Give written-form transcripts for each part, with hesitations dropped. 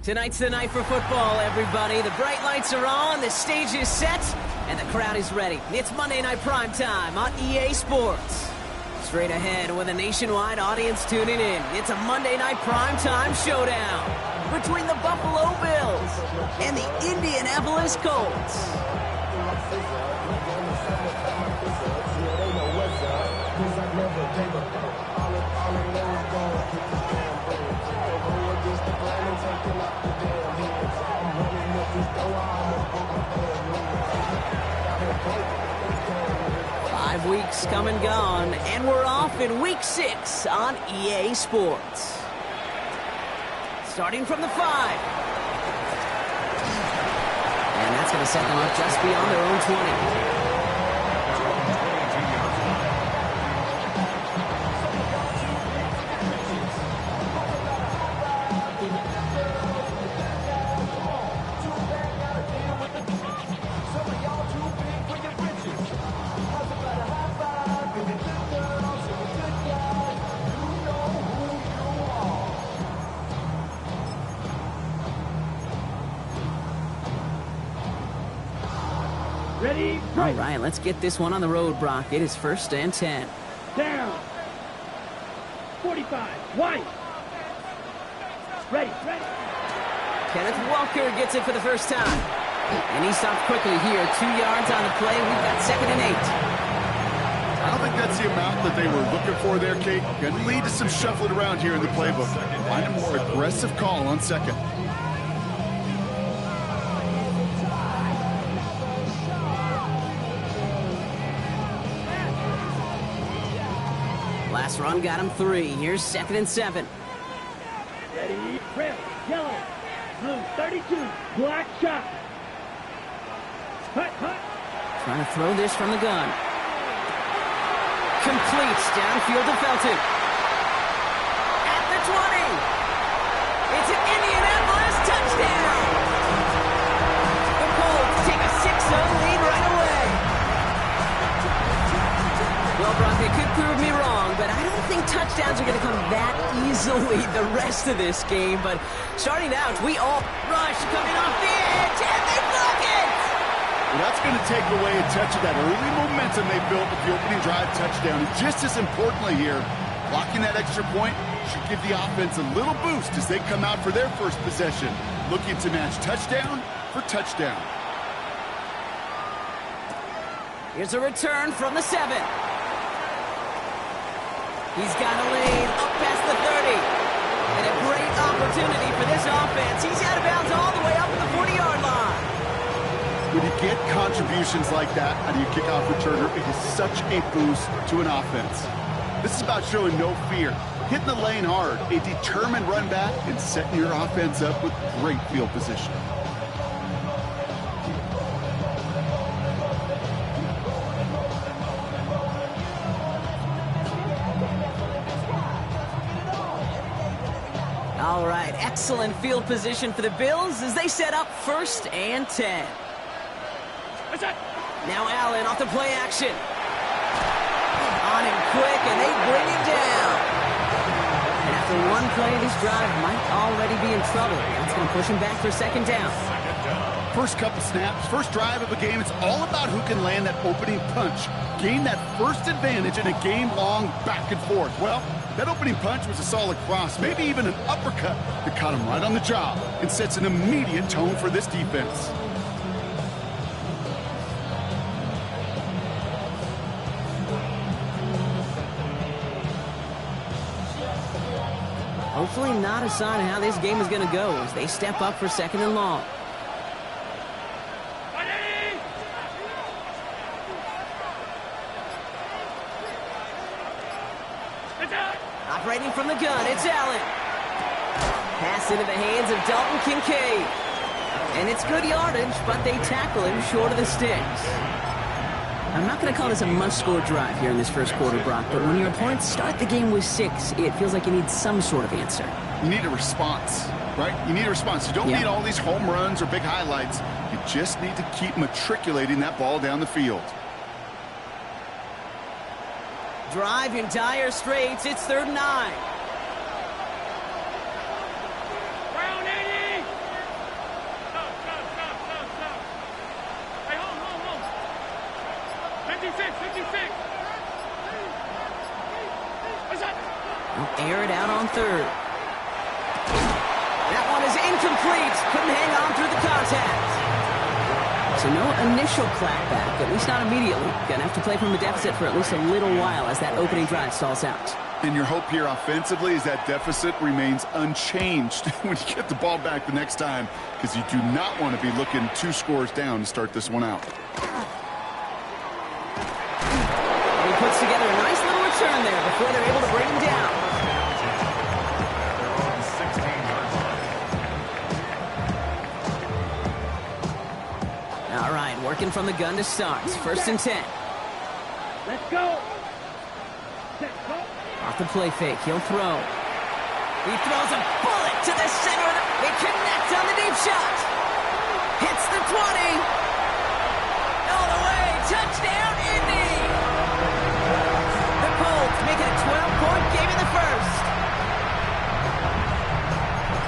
Tonight's the night for football, everybody. The bright lights are on, the stage is set, and the crowd is ready. It's Monday Night Primetime on EA Sports. Straight ahead with a nationwide audience tuning in, it's a Monday Night Primetime showdown between the Buffalo Bills and the Indianapolis Colts. Weeks come and gone, and we're off in Week 6 on EA Sports. Starting from the 5. And that's going to set them up just beyond their own 20. All right, let's get this one on the road, Brock. It is 1st and 10. Down. 45. White. Ready. Kenneth Walker gets it for the first time. And he stopped quickly here. 2 yards on the play. We've got 2nd and 8. I don't think that's the amount that they were looking for there, Kate. Going to lead to some shuffling around here in the playbook. Find a more aggressive call on 2nd. Last run got him 3. Here's 2nd and 7. Ready, red, yellow, blue, 32, black shot. Hut. Trying to throw this from the gun. Completes downfield to Felton. At the 20. It's an Indianapolis touchdown. The Colts take a 6-0 lead right away. Well, Brock, they could prove me wrong, but I don't think touchdowns are going to come that easily the rest of this game. But starting out, we all rush coming off the edge, and they block it! Well, that's going to take away a touch of that early momentum they built with the opening drive touchdown. And just as importantly here, blocking that extra point should give the offense a little boost as they come out for their first possession, looking to match touchdown for touchdown. Here's a return from the 7. He's got a lane up past the 30. And a great opportunity for this offense. He's out of bounds all the way up to the 40-yard line. When you get contributions like that out of your kickoff returner, it is such a boost to an offense. This is about showing no fear, hitting the lane hard, a determined run back, and setting your offense up with great field position. All right, excellent field position for the Bills as they set up 1st and 10. Now Allen off the play action. On him quick, and they bring him down. And after one play, this drive might already be in trouble. That's going to push him back for 2nd down. First couple snaps, first drive of a game, it's all about who can land that opening punch. Gain that first advantage in a game-long back and forth. Well, that opening punch was a solid cross, maybe even an uppercut that caught him right on the job and sets an immediate tone for this defense. Hopefully not a sign of how this game is going to go as they step up for 2nd and long. Operating from the gun, it's Allen. Pass into the hands of Dalton Kincaid. And it's good yardage, but they tackle him short of the sticks. I'm not going to call this a must-score drive here in this first quarter, Brock, but when your opponents start the game with 6, it feels like you need some sort of answer. You need a response, right? You need a response. You don't need all these home runs or big highlights. You just need to keep matriculating that ball down the field. Drive in dire straits. It's 3rd and 9. third. That one is incomplete. Couldn't hang on through the contact. So no initial clapback, at least not immediately. Gonna have to play from a deficit for at least a little while as that opening drive stalls out. And your hope here offensively is that deficit remains unchanged when you get the ball back the next time, because you do not want to be looking 2 scores down to start this one out. And he puts together a nice little return there before they're able to bring him down. All right, working from the gun to start. First and 10. Let's go. Off the play fake, he'll throw. He throws a bullet to the center of the... They connect on the deep shot. Hits the 20. All the way. Touchdown, Indy. The Colts make it a 12-point game in the first.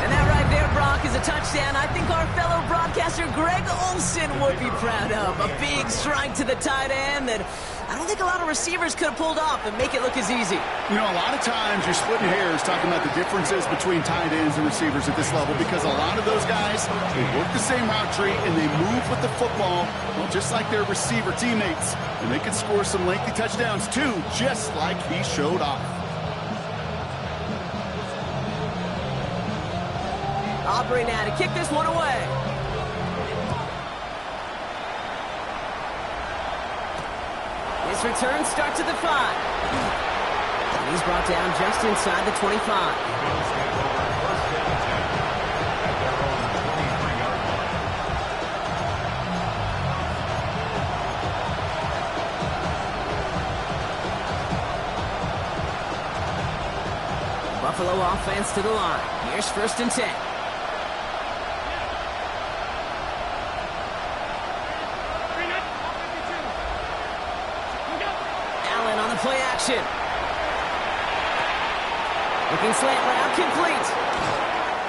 And that right there, Brock, is a touchdown I think our fellow broadcaster Greg Olsen would be proud of. A big strike to the tight end that I don't think a lot of receivers could have pulled off and make it look as easy. You know, a lot of times you're splitting hairs talking about the differences between tight ends and receivers at this level, because a lot of those guys, they work the same route tree and they move with the football, well, just like their receiver teammates. And they can score some lengthy touchdowns too, just like he showed off. Aubrey now to kick this one away. His return starts at the 5. And he's brought down just inside the 25. Buffalo offense to the line. Here's first and 10. Play action. Looking slant route complete.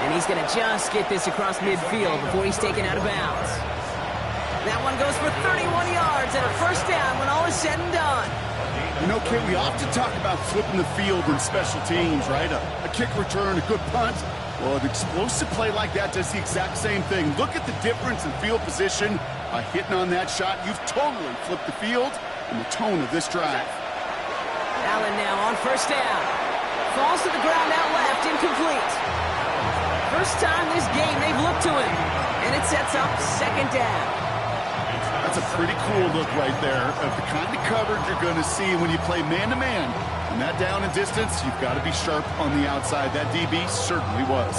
And he's going to just get this across midfield before he's taken out of bounds. That one goes for 31 yards and a first down when all is said and done. You know, Kate, we often talk about flipping the field in special teams, right? A kick return, a good punt. Well, an explosive play like that does the exact same thing. Look at the difference in field position. By hitting on that shot, you've totally flipped the field and the tone of this drive. Allen now on first down. Falls to the ground out left, incomplete. First time this game they've looked to him. And it sets up second down. That's a pretty cool look right there of the kind of coverage you're going to see when you play man-to-man. And that down and distance, you've got to be sharp on the outside. That DB certainly was.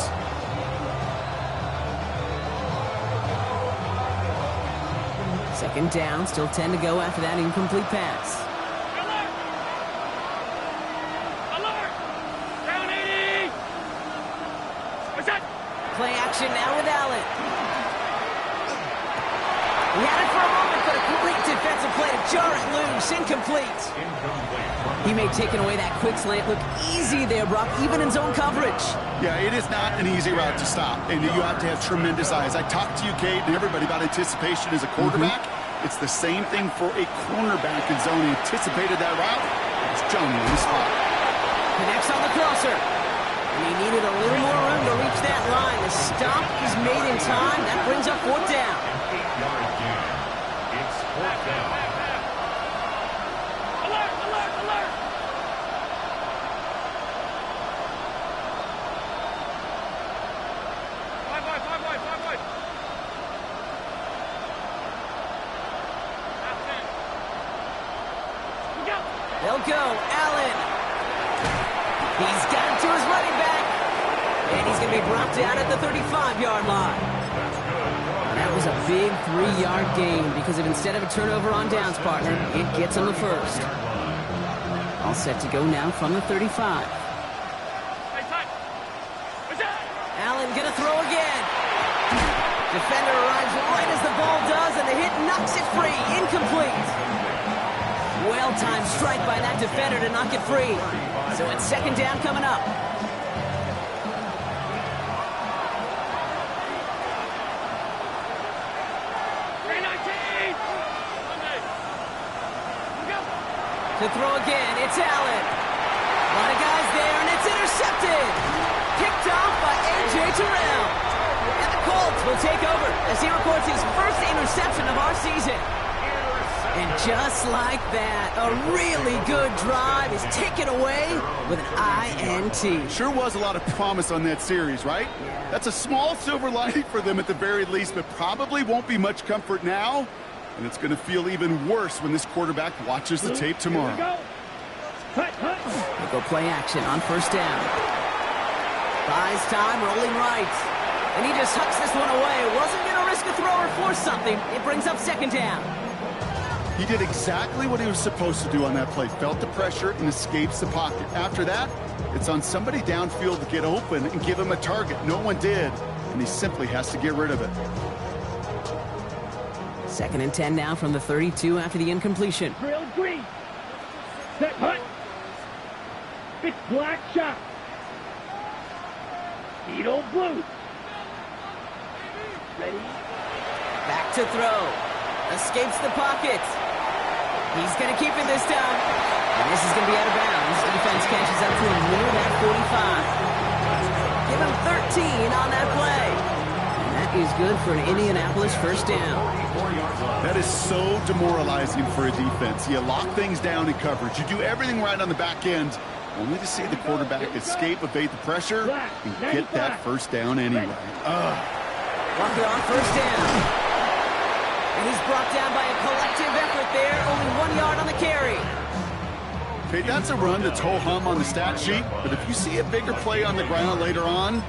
Second down, still 10 to go after that incomplete pass. Play action now with Allen. He had it for a moment, but a complete defensive play to jar it loose. Incomplete. He may have taken away that quick slant look easy there, Brock, even in zone coverage. Yeah, it is not an easy route to stop, and you have to have tremendous eyes. I talked to you, Kate, and everybody about anticipation as a quarterback. It's the same thing for a cornerback in zone. He anticipated that route. It's Johnny on the spot. Connects on the crosser. And he needed a little more room to reach that line. The stop is made in time. That brings up fourth down. It's fourth down. Alert, alert, alert. Five wide. They'll go. Allen. He's got it to his running back. And he's going to be brought down at the 35-yard line. That was a big 3-yard gain because instead of a turnover on downs, partner, it gets him the first. All set to go now from the 35. Allen going to throw again. Defender arrives right as the ball does, and the hit knocks it free. Incomplete. Well-timed strike by that defender to knock it free. So it's second down coming up. To throw again, it's Allen. A lot of guys there, and it's intercepted. picked off by A.J. Terrell. And the Colts will take over as he records his first interception of our season. And just like that, a really good drive is taken away with an INT. Sure was a lot of promise on that series, right? Yeah. That's a small silver lining for them at the very least, but probably won't be much comfort now. And it's going to feel even worse when this quarterback watches the tape tomorrow. They go play action on first down. Buys time, rolling right. And he just hucks this one away. Wasn't going to risk a throw or force something. It brings up second down. He did exactly what he was supposed to do on that play. Felt the pressure and escapes the pocket. After that, it's on somebody downfield to get open and give him a target. No one did, and he simply has to get rid of it. 2nd and 10 now from the 32 after the incompletion. Drill green. Set hut. Pitch black shot. Beetle blue. Ready? Back to throw. Escapes the pocket. He's going to keep it this time. And this is going to be out of bounds. The defense catches up to him near that 45. Give him 13 on that play. And that is good for an Indianapolis first down. That is so demoralizing for a defense. You lock things down in coverage. You do everything right on the back end, only to see the quarterback escape, evade the pressure, and get that first down anyway. Walker on first down. And he's brought down by a collective effort there. Only 1 yard on the carry. Okay, that's a run that's ho-hum on the stat sheet, but if you see a bigger play on the ground later on,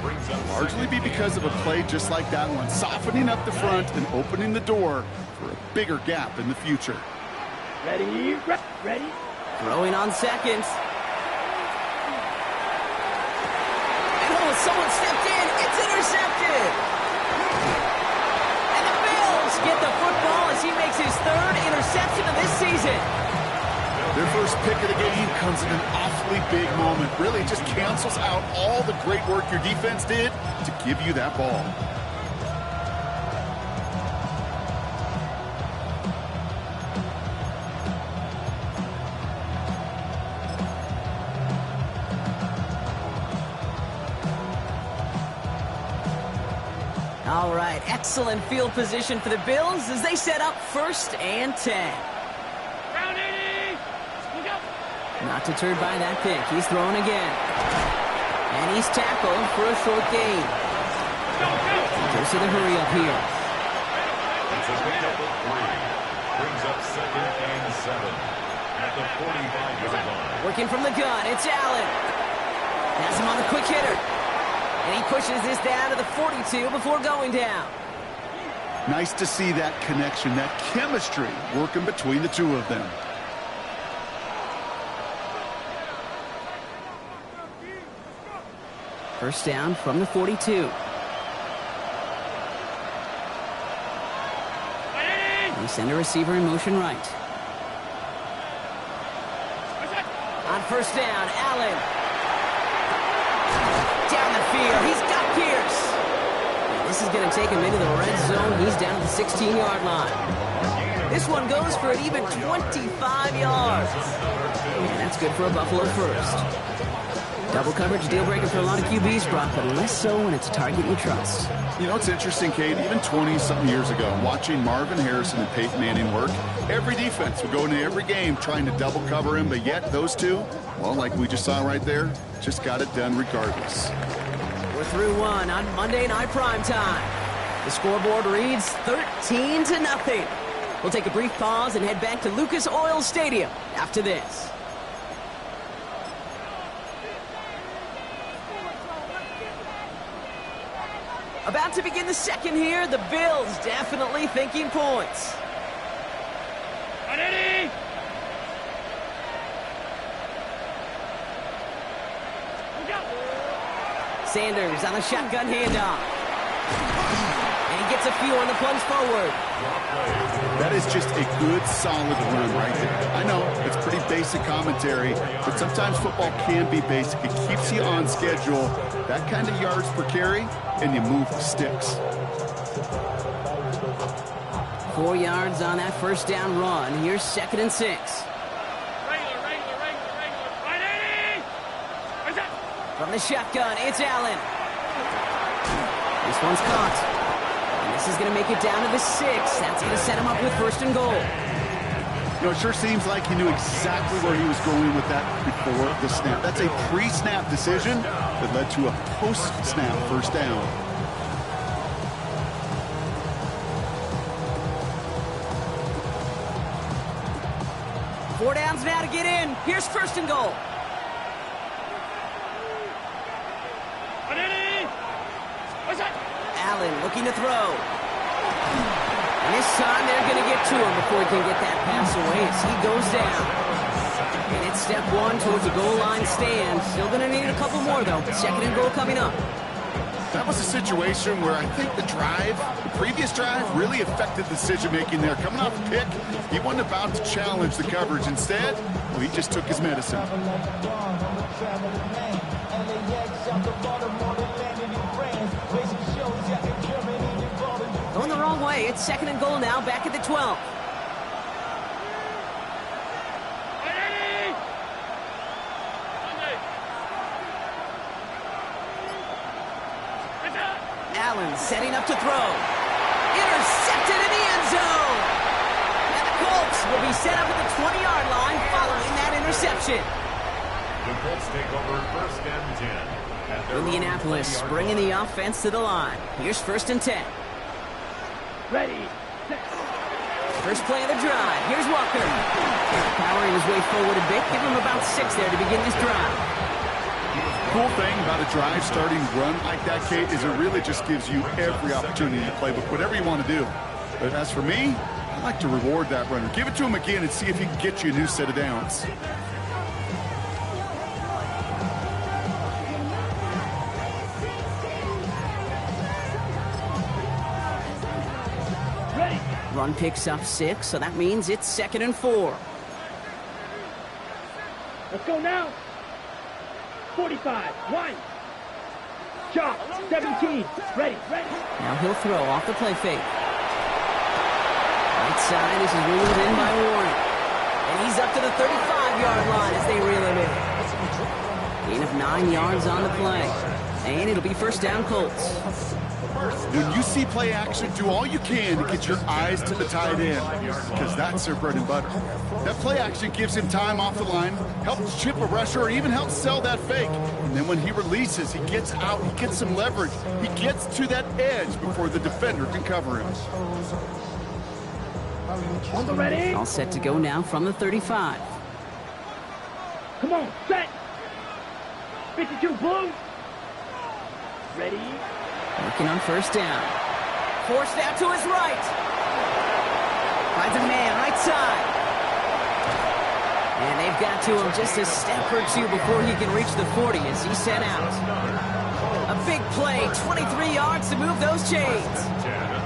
largely be because of a play just like that one, softening up the front and opening the door for a bigger gap in the future. Ready? Ready? Throwing on seconds. And oh, someone stepped in. It's intercepted. And the Bills get the football as he makes his 3rd interception of this season. Their first pick of the game comes in an awfully big moment. Really just cancels out all the great work your defense did to give you that ball. All right, excellent field position for the Bills as they set up 1st and 10. Not deterred by that pick. He's throwing again. And he's tackled for a short gain. Goes to the hurry up here. It's a pickup of 3. Brings up 2nd and 7 at the 45-yard line. Working from the gun, it's Allen. Has him on the quick hitter. And he pushes this down to the 42 before going down. Nice to see that connection, that chemistry working between the two of them. First down from the 42. They send a receiver in motion right. On first down, Allen. Down the field, he's got Pierce. And this is going to take him into the red zone. He's down at the 16-yard line. This one goes for an even 25 yards. And that's good for a Buffalo first. Double coverage, deal breaker for a lot of QBs, Brock, but less so when it's a target you trust. You know, it's interesting, Kate, even 20-something years ago, watching Marvin Harrison and Peyton Manning work, every defense would go into every game trying to double cover him, but yet those two, well, like we just saw right there, just got it done regardless. We're through one on Monday Night Primetime. The scoreboard reads 13-0. We'll take a brief pause and head back to Lucas Oil Stadium after this. About to begin the second here. The Bills definitely thinking points. Ready? Sanders on a shotgun handoff. And he gets a few on the plunge forward. That is just a good, solid run right there. I know, it's pretty basic commentary, but sometimes football can be basic. It keeps you on schedule. That kind of yards per carry, and you move the sticks. 4 yards on that first down run. Here's 2nd and 6. Regular. Ready? Where's that? From the shotgun, it's Allen. This one's caught. And this is going to make it down to the 6. That's going to set him up with 1st and goal. You know, it sure seems like he knew exactly where he was going with that before the snap. That's a pre-snap decision that led to a post-snap 1st down. Four downs now to get in. Here's 1st and goal. Allen looking to throw. And this time they're going to get to him before he can get that pass away as he goes down. And it's step 1 towards the goal line stand. Still going to need a couple more, though. 2nd and goal coming up. That was a situation where I think the previous drive, really affected decision-making there. Coming off the pick, he wasn't about to challenge the coverage. Instead, well, he just took his medicine. Going the wrong way. It's 2nd and goal now, back at the 12. Allen setting up to throw. Intercepted in the end zone. And the Colts will be set up at the 20-yard line following that interception. The Colts take over 1st and 10. Indianapolis bringing the offense to the line. Here's 1st and 10. Ready. First play of the drive. Here's Walker. Powering his way forward a bit. Give him about 6 there to begin this drive. Cool thing about a drive starting run like that, Kate, is it really just gives you every opportunity to play whatever you want to do. But as for me, I like to reward that runner. Give it to him again and see if he can get you a new set of downs. Ready. Run picks up 6, so that means it's 2nd and 4. Let's go now. 45. 1. Chop. 17. Ready. Now he'll throw off the play fake. Right side, this is ruled in by Warren. And he's up to the 35-yard line as they reel him in. Gain of 9 yards on the play. And it'll be 1st down Colts. When you see play action, do all you can to get your eyes to the tight end, because that's their bread and butter. That play action gives him time off the line, helps chip a rusher, or even helps sell that fake. And then when he releases, he gets out, he gets some leverage. He gets to that edge before the defender can cover him. Ready. All set to go now from the 35. Come on. Set. 52 blue. Ready. Working on 1st down. Forced out to his right. Finds a man right side. And they've got to him just a step or 2 before he can reach the 40 as he set out. A big play, 23 yards to move those chains.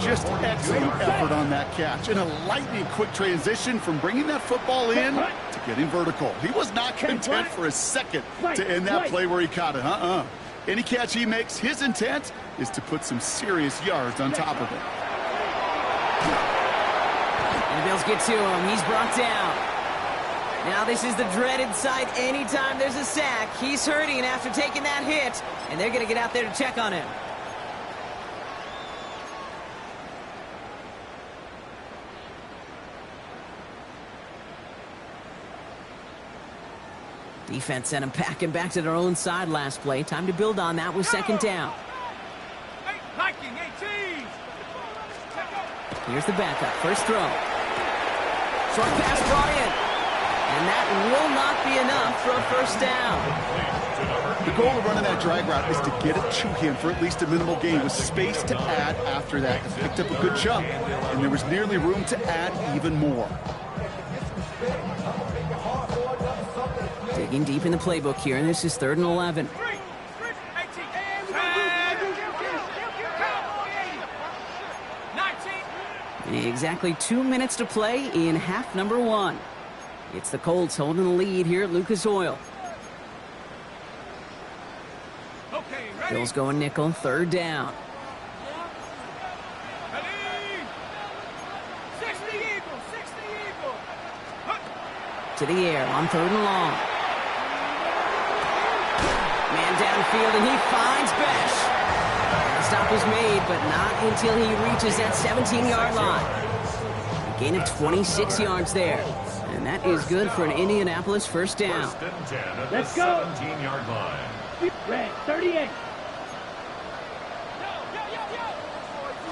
Just excellent effort on that catch. And a lightning quick transition from bringing that football in to getting vertical. He was not content for a second to end that play where he caught it. Any catch he makes, his intent is to put some serious yards on top of it. And the Bills get to him. He's brought down. Now this is the dreaded sight anytime there's a sack. He's hurting after taking that hit, and they're going to get out there to check on him. Defense sent him packing back to their own side last play. Time to build on that with 2nd down. Here's the backup. First throw. Short pass brought in. And that will not be enough for a 1st down. The goal of running that drag route is to get it to him for at least a minimal gain with space to add after that. He picked up a good chunk, and there was nearly room to add even more. Digging deep in the playbook here, and this is 3rd and 11. Exactly 2 minutes to play in half number 1. It's the Colts holding the lead here at Lucas Oil. Bills going nickel, 3rd down. To the air on 3rd and long. Man going downfield, and he finds Besh. The stop was made, but not until he reaches that 17-yard line. A gain of 26 yards there. And that is good for an Indianapolis first down. First and 10 at Let's the go. 17-yard line. Red, 38.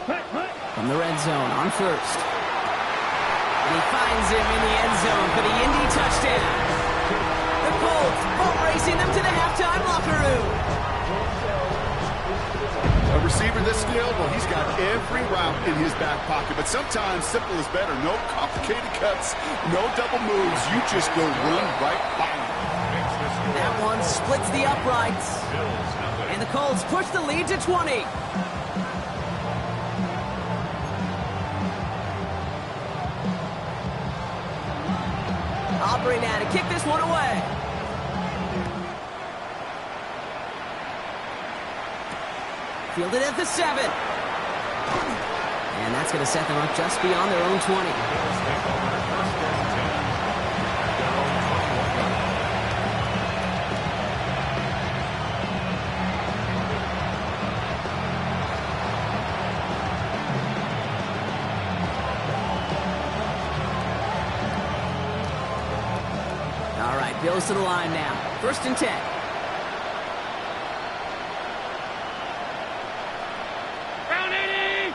Hut. From the red zone on first. And he finds him in the end zone for the Indy touchdown. The Colts boat racing them to the halftime locker room. A receiver this skilled, well, he's got every route in his back pocket. But sometimes simple is better. No complicated cuts, no double moves. You just go run right by him. That one splits the uprights. And the Colts push the lead to 20. Aubrey now to kick this one away. Fielded at the 7. And that's going to set them up just beyond their own 20. All right, Bills to the line now. First and 10. Round 80.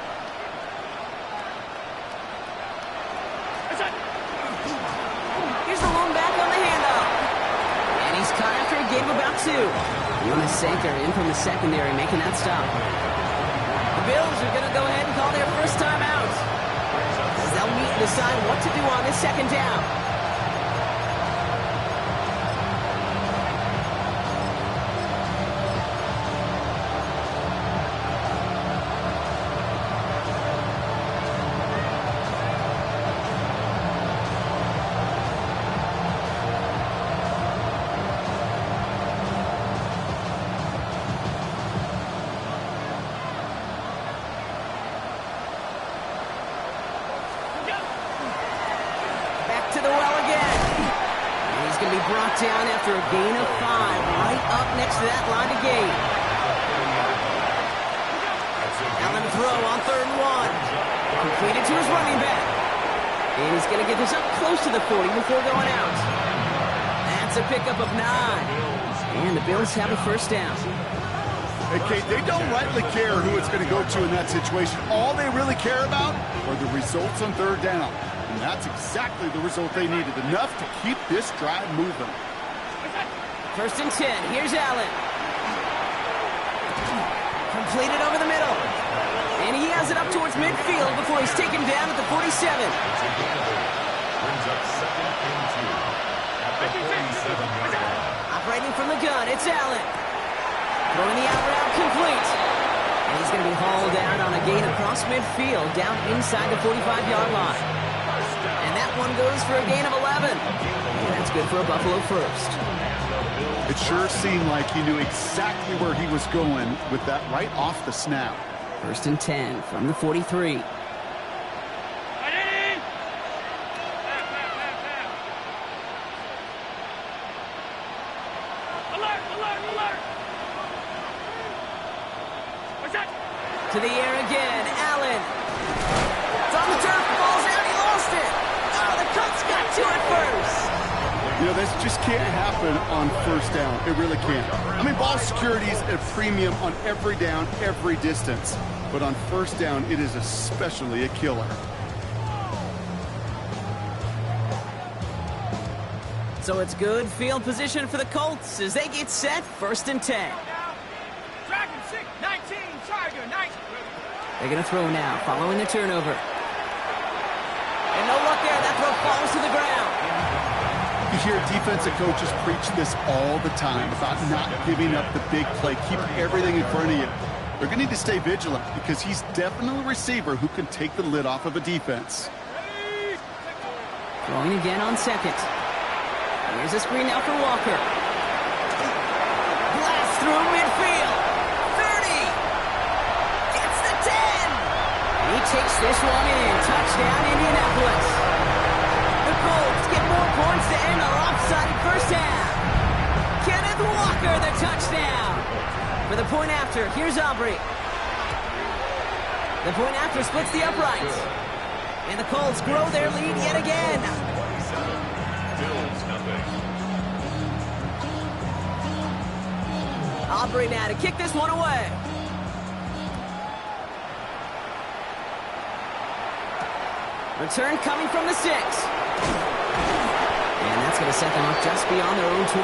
Here's the lone back on the handoff. And he's caught after a gain of about 2. Jonas Sanker in from the secondary making that stop. The Bills are going to go ahead and call their first time out. They'll meet and decide what to do on this second down. To the well again. And he's going to be brought down after a gain of 5, right up next to that line of gain. Allen to throw on 3rd and 1. Completed to his running back. And he's going to get this up close to the 40 before going out. That's a pickup of 9. And the Bills have a first down. Hey, Kate, they don't rightly care who it's going to go to in that situation. All they really care about are the results on 3rd down. And that's exactly the result they needed, enough to keep this drive moving. First and 10. Here's Allen. Completed over the middle. And he has it up towards midfield before he's taken down at the 47. Brings up 2nd and 2 at the 47-yard line. Operating from the gun, it's Allen. Throwing the out route complete. And he's going to be hauled down on a gain across midfield, down inside the 45-yard line. And that one goes for a gain of 11. And that's good for a Buffalo first. It sure seemed like he knew exactly where he was going with that right off the snap. First and 10 from the 43. To the air again, Allen. It's on the turf, falls out, he lost it. Oh, the Colts got to it first. You know, this just can't happen on 1st down. It really can't. I mean, ball security is a premium on every down, every distance. But on 1st down, it is especially a killer. So it's good field position for the Colts as they get set, 1st and 10. Dragon 6, 19, Tiger, 19. They're going to throw now, following the turnover. And no luck there. That throw falls to the ground. You hear defensive coaches preach this all the time about not giving up the big play, keep everything in front of you. They're going to need to stay vigilant because he's definitely a receiver who can take the lid off of a defense. Throwing again on 2nd. Here's a screen now for Walker. Blast through midfield. 30. Gets the 10. He takes this one in. Touchdown, Indianapolis. The Colts get more points to end a lopsided first half. Can it with Walker, the touchdown. For the point after, here's Aubrey. The point after splits the uprights. And the Colts grow their lead yet again. 27, Bills nothing. Aubrey now to kick this one away. Return coming from the 6. And that's going to set them up just beyond their own 20.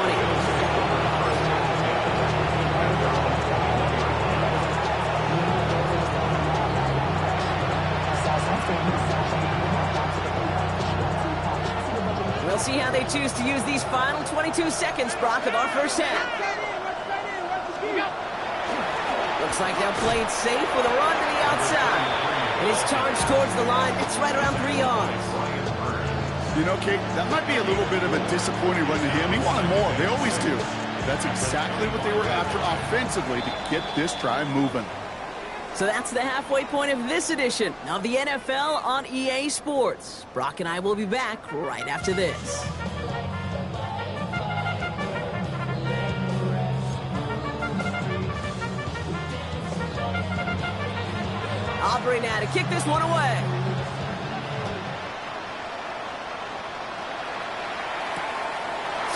We'll see how they choose to use these final 22 seconds, Brock, of our first half. Looks like they'll play it safe with a run to the outside. And his charge towards the line, it's right around 3 yards. You know, Kate, that might be a little bit of a disappointing run to him. He wanted more. They always do. That's exactly what they were after offensively to get this drive moving. So that's the halfway point of this edition of the NFL on EA Sports. Brock and I will be back right after this. Aubrey now to kick this one away.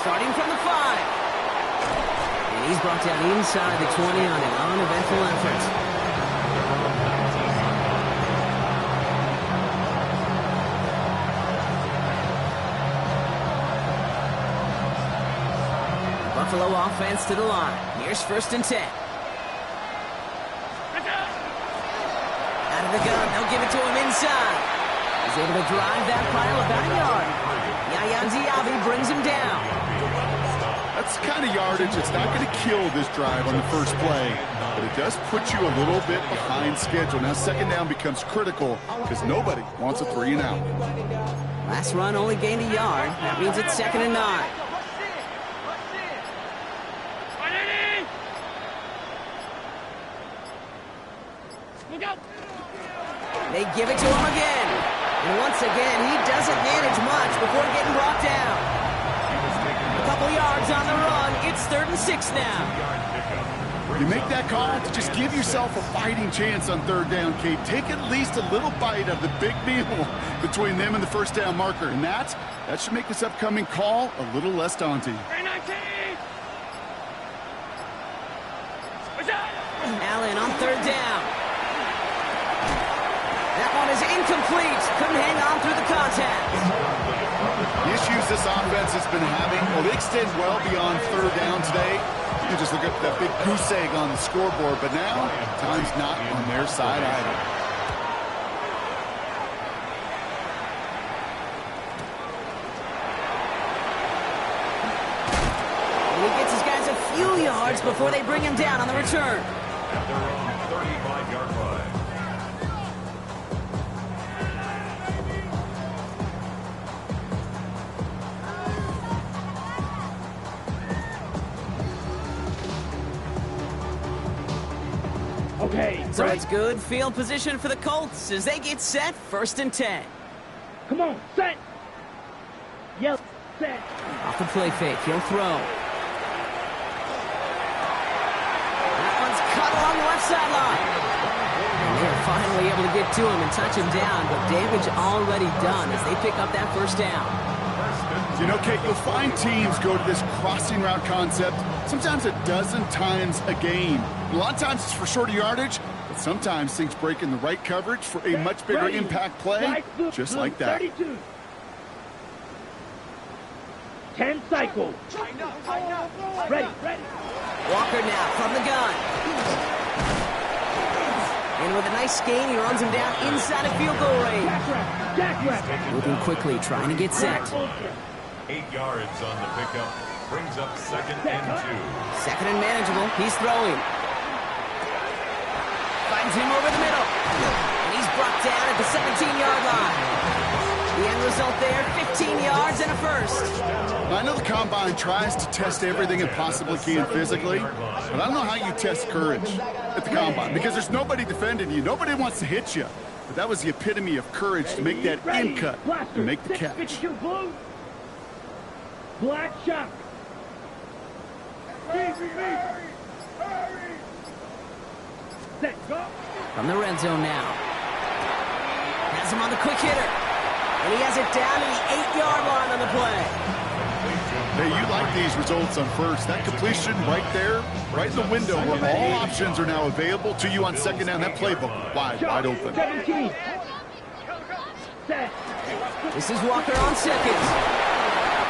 Starting from the 5. And he's brought down inside the 20 on an uneventful effort. Buffalo offense to the line. Here's 1st and 10. Out of the gun, they'll give it to him inside. He's able to drive that pile about a yard. Yaya Diaby brings him down. That's the kind of yardage that's not going to kill this drive on the first play, but it does put you a little bit behind schedule. Now, 2nd down becomes critical because nobody wants a 3 and out. Last run only gained a yard. That means it's 2nd and 9. They give it to him again. And once again, he doesn't manage much before getting brought down. A couple yards on the run. It's 3rd and 6 now. You make that call to just give yourself a fighting chance on 3rd down, Kate. Take at least a little bite of the big meal between them and the 1st down marker. And that should make this upcoming call a little less daunting. Allen on 3rd down. That one is incomplete. Couldn't hang on through the contact. The issues this offense has been having, well, they extend well beyond 3rd down today. You just look at that big goose egg on the scoreboard, but now time's not on their side either. And he gets his guys a few yards before they bring him down on the return. At their own 35-yard line. Okay, So right. it's good field position for the Colts as they get set 1st and 10. Come on, set. Yep, set. Off the play fake, he'll throw. That one's cut along the left sideline. And they're finally able to get to him and touch him down, but damage already done as they pick up that 1st down. You know, Kate, you'll find teams go to this crossing route concept sometimes a dozen times a game. A lot of times it's for shorter yardage, but sometimes things break in the right coverage for a much bigger impact play, just like that. 32. 10 cycles. Ready. Walker now from the gun. And with a nice gain, he runs him down inside of field goal range. Jack rep. Moving quickly, trying to get set. 8 yards on the pickup. Brings up 2nd and 2. 2nd and manageable. He's throwing. Finds him over the middle. And he's brought down at the 17-yard line. The end result there, 15 yards and a 1st. I know the Combine tries to test everything it possibly can physically, but I don't know how you test courage at the Combine because there's nobody defending you. Nobody wants to hit you. But that was the epitome of courage to make that in cut and make the catch. Black shot. From the red zone now. Has him on the quick hitter. And he has it down to the 8-yard line on the play. Hey, you like these results on first. That completion right there, right in the window where all options are now available to you on second down. That playbook wide open. 17. This is Walker on second.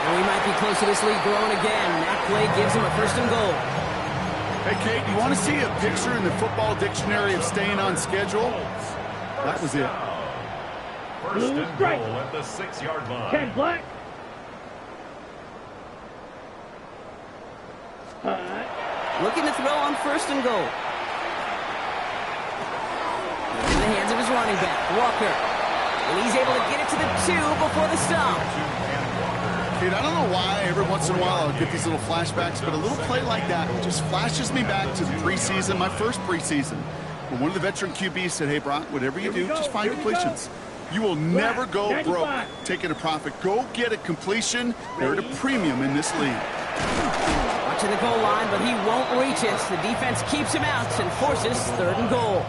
And we might be close to this lead growing again. That play gives him a first and goal. Hey, Kate, you want to see a picture in the football dictionary of staying on schedule? That was it. First and goal at the 6-yard line. 10 black. Looking to throw on first and goal. In the hands of his running back, Walker. And he's able to get it to the 2 before the stop. Kate, I don't know why every once in a while I'll get these little flashbacks, but a little play like that just flashes me back to the preseason, my first preseason. When one of the veteran QBs said, hey, Brock, whatever you do, just find completions. You will never go broke taking a profit. Go get a completion. They're at a premium in this league. Watching the goal line, but he won't reach it. The defense keeps him out and forces third and goal.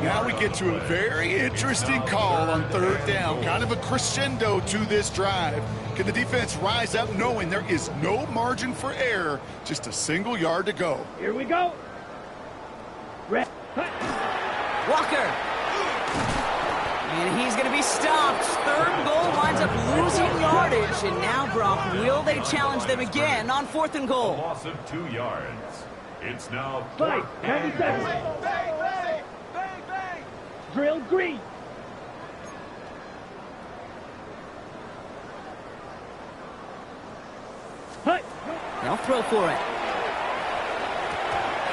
Now we get to a very interesting call on third down. Kind of a crescendo to this drive. Can the defense rise up knowing there is no margin for error, just a single yard to go? Here we go. Walker. And he's going to be stopped. Third and goal winds up losing yardage. And now, Brock, will they challenge them again on fourth and goal? A loss of 2 yards. It's now 5, 90 seconds. Drill green. Hut. They'll throw for it.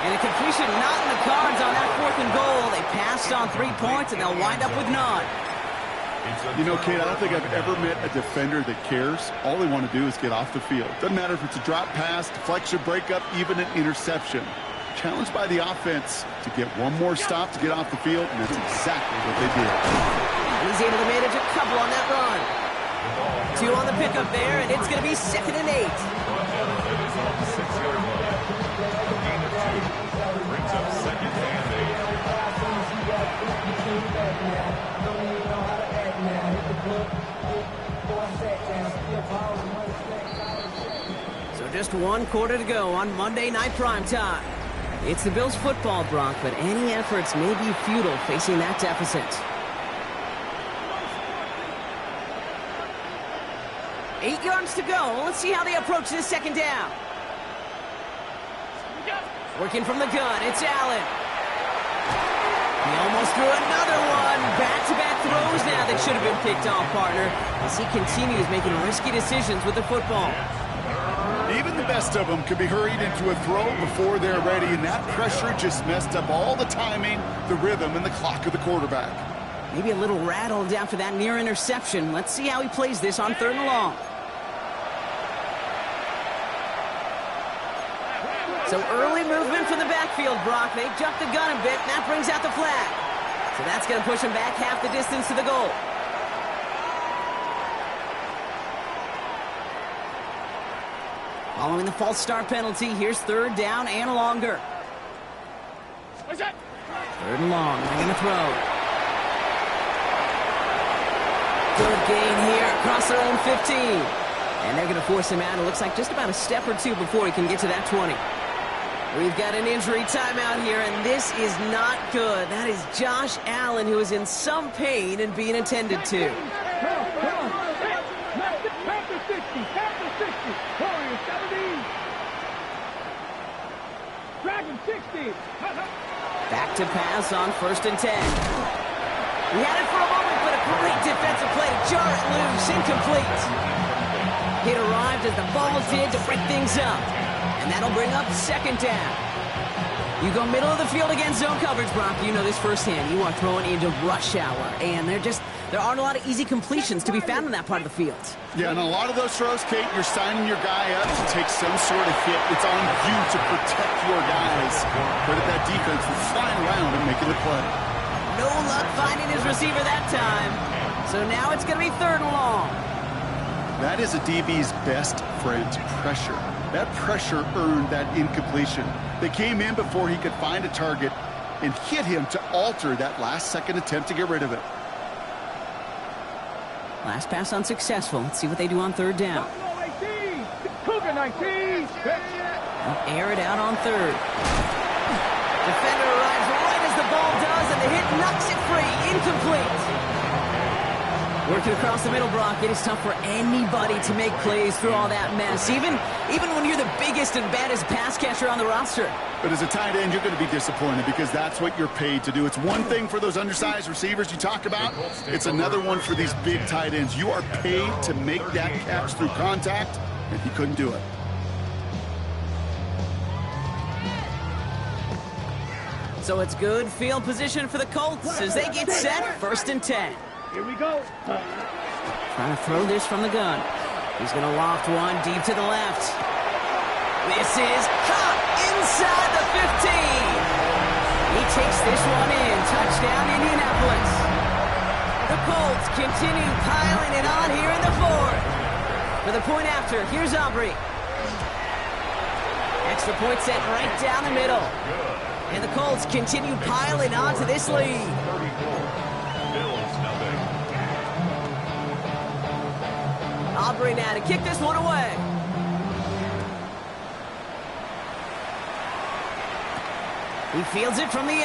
And a completion not in the cards on that fourth and goal. They passed on 3 points, and they'll wind up with none. You know, Kate, I don't think I've ever met a defender that cares. All they want to do is get off the field. Doesn't matter if it's a drop pass, deflection, breakup, even an interception. Challenged by the offense to get one more stop to get off the field, and that's exactly what they did. He's able to manage a couple on that run. 2 on the pickup there, and it's going to be 2nd and 8. Brings up 2nd and 8. So just 1 quarter to go on Monday Night Primetime. It's the Bills football, Brock, but any efforts may be futile facing that deficit. 8 yards to go. Let's see how they approach this second down. Working from the gun, it's Allen. He almost threw another one. Back-to-back throws now that should have been picked off, partner, as he continues making risky decisions with the football. Even the best of them could be hurried into a throw before they're ready, and that pressure just messed up all the timing, the rhythm, and the clock of the quarterback. Maybe a little rattled after that near interception. Let's see how he plays this on third and long. So early movement from the backfield, Brock. They jumped the gun a bit, and that brings out the flag. So that's going to push him back half the distance to the goal. Following the false start penalty, here's third down and longer. What's that? Third and long, they're going to throw. Good gain here across their own 15. And they're going to force him out. It looks like just about a step or two before he can get to that 20. We've got an injury timeout here, and this is not good. That is Josh Allen, who is in some pain and being attended to. Dragon 60. Back to pass on 1st and 10. He had it for a moment, but a great defensive play to jar it loose, incomplete. It arrived as the ball did to break things up. And that'll bring up 2nd down. You go middle of the field against zone coverage, Brock. You know this firsthand. You are throwing into rush hour. And there aren't a lot of easy completions to be found in that part of the field. Yeah, and a lot of those throws, Kate, you're signing your guy up to take some sort of hit. It's on you to protect your guys. Credit that defense that's flying around and making the play. No luck finding his receiver that time. So now it's going to be third and long. That is a DB's best friend, pressure. That pressure earned that incompletion. They came in before he could find a target and hit him to alter that last-second attempt to get rid of it. Last pass unsuccessful. Let's see what they do on third down. Cougar 19. They'll air it out on third. Defender arrives right as the ball does, and the hit knocks it free. Incomplete. Working across the middle, Brock, it is tough for anybody to make plays through all that mess, even when you're the biggest and baddest pass catcher on the roster. But as a tight end, you're going to be disappointed because that's what you're paid to do. It's one thing for those undersized receivers you talk about. It's another one for these big tight ends. You are paid to make that catch through contact, and he couldn't do it. So it's good field position for the Colts as they get set, 1st and 10. Here we go. Trying to throw this from the gun. He's going to loft one deep to the left. This is caught inside the 15. He takes this one in. Touchdown, Indianapolis. The Colts continue piling it on here in the 4th. For the point after, here's Aubrey. Extra point set right down the middle. And the Colts continue piling on to this lead. Aubrey now to kick this one away. He fields it from the 8.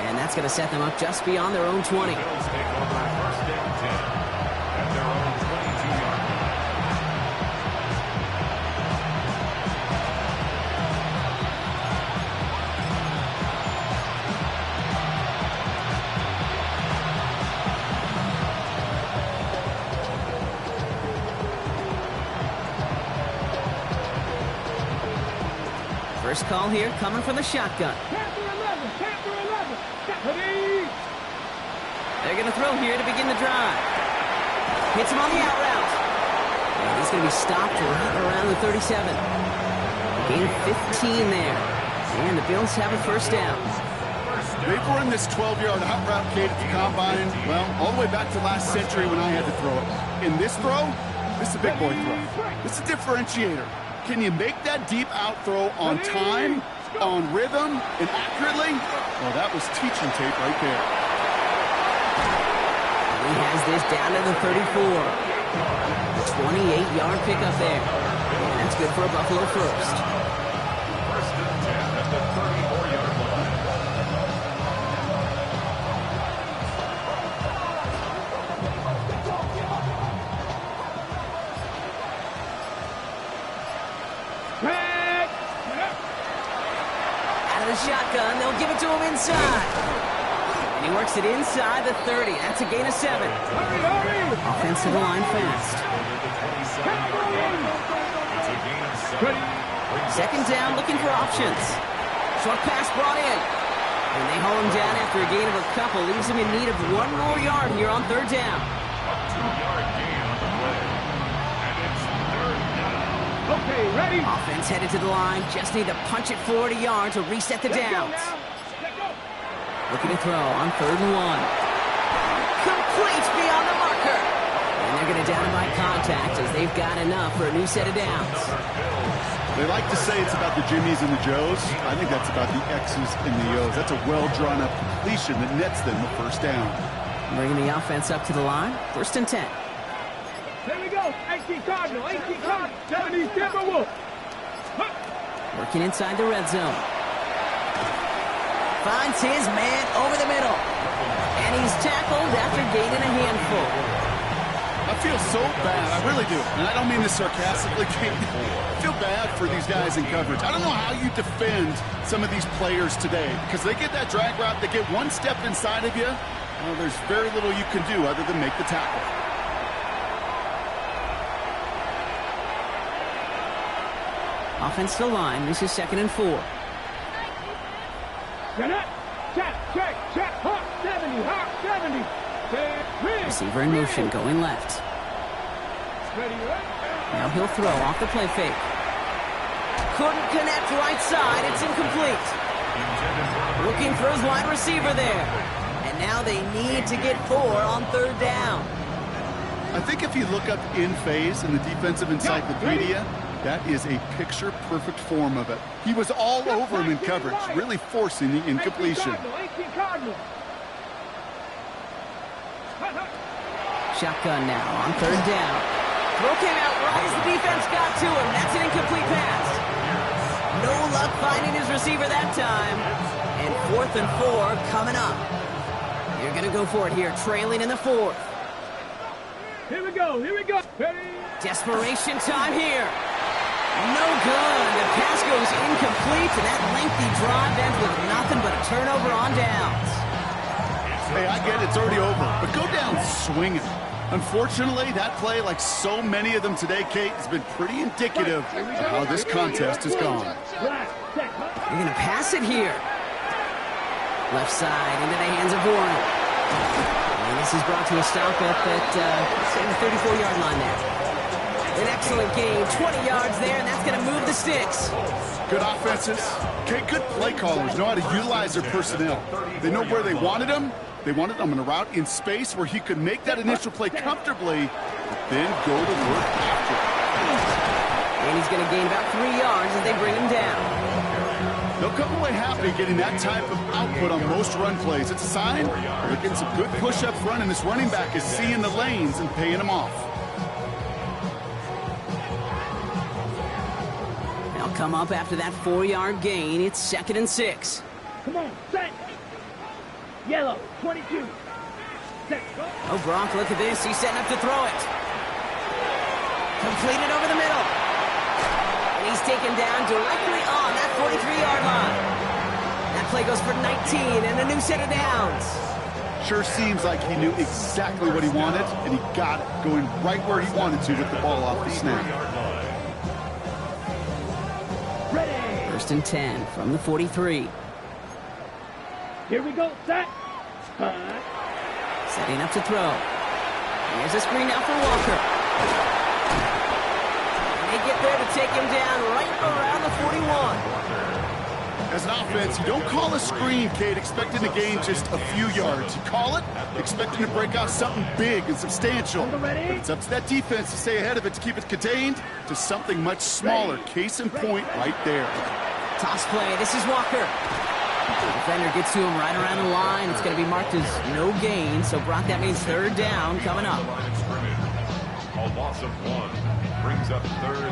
And that's going to set them up just beyond their own 20. Bills take over 1st and 10 at their own 22-yard line. First call here coming from the shotgun. Panther 11. Panther 11. Deputy. They're going to throw here to begin the drive. Hits him on the out route. And he's going to be stopped right around the 37. Gain of 15 there. And the Bills have a 1st down. They've run this 12-yard out route, Kate, at the combine, well, all the way back to last century when I had to throw it. In this throw, this is a big boy throw. This is a differentiator. Can you make that deep out throw on time, on rhythm, and accurately? Well, that was teaching tape right there. He has this down to the 34. 28-yard pickup there. And that's good for a Buffalo 1st. 1st and 10 at the 34-yard line. Out of the shotgun, they'll give it to him inside. And he works it inside the 30. That's a gain of 7. Offensive line fast. Second down, looking for options. Short pass brought in. And they haul him down after a gain of a couple. Leaves him in need of 1 more yard here on 3rd down. A 2-yard gain on the play. And it's 3rd down. Okay, ready? Offense headed to the line. Just need to punch it forward a yard to reset the downs. Looking to throw on 3rd and 1. Complete beyond the marker. And they're going to down him by contact as they've got enough for a new set of downs. They like to say it's about the Jimmies and the Joes. I think that's about the X's and the O's. That's a well-drawn-up completion that nets them the 1st down. Bringing the offense up to the line. 1st and 10. Here we go. 18 Cardinal. 18 Cardinal. 70 Timberwolf. Working inside the red zone. Finds his man over the middle. And he's tackled after gaining a handful. I feel so bad. I really do. And I don't mean this sarcastically. I feel bad for these guys in coverage. I don't know how you defend some of these players today because they get that drag route, they get one step inside of you. Well, there's very little you can do other than make the tackle. Offense to the line. This is 2nd and 4. Get up. Check. Hawk 70. Receiver in motion, going left. Now he'll throw off the play fake. Couldn't connect right side. It's incomplete. Looking for his wide receiver there. And now they need to get 4 on 3rd down. I think if you look up in phase in the defensive encyclopedia, That is a picture-perfect form of it. He was all over him in coverage, really forcing the incompletion. Shotgun now on third down. Throw came out right as the defense got to him. That's an incomplete pass. No luck finding his receiver that time. And 4th and 4 coming up. You're going to go for it here, trailing in the 4th. Here we go, here we go. Desperation time here. No good. The pass goes incomplete, and that lengthy drive ends with nothing but a turnover on downs. Hey, I get it, it's already over, but go down swinging. Unfortunately, that play, like so many of them today, Kate, has been pretty indicative of how this contest has gone. You're going to pass it here. Left side into the hands of Warren. And this is brought to a stop at say the 34-yard line there. An excellent game, 20 yards there, and that's going to move the sticks. Good offenses. Okay, good play callers know how to utilize their personnel. They know where they wanted them. They wanted them in a route in space where he could make that initial play comfortably, but then go to work after. And he's going to gain about 3 yards as they bring him down. They'll come away happy getting that type of output on most run plays. It's a sign they're getting some good push up front, and this running back is seeing the lanes and paying them off. They'll come up after that 4-yard gain. It's 2nd and 6. Come on, set. Yellow, 22. Set, go. Oh, Gronk, look at this. He's setting up to throw it. Completed over the middle. And he's taken down directly on that 43-yard line. That play goes for 19 and a new set of downs. Sure seems like he knew exactly what he wanted, and he got it, going right where he wanted to with the ball off the snap. Ready. 1st and 10 from the 43. Here we go, set. Setting up to throw. Here's a screen now for Walker. And they get there to take him down right around the 41. As an offense, you don't call a screen, Kate, expecting to gain just a few yards. You call it expecting to break out something big and substantial. But it's up to that defense to stay ahead of it, to keep it contained to something much smaller. Case in point right there. Toss play. This is Walker. The defender gets to him right around the line. It's going to be marked as no gain. So, Brock, that means 3rd down coming up. A loss of 1 brings up 3rd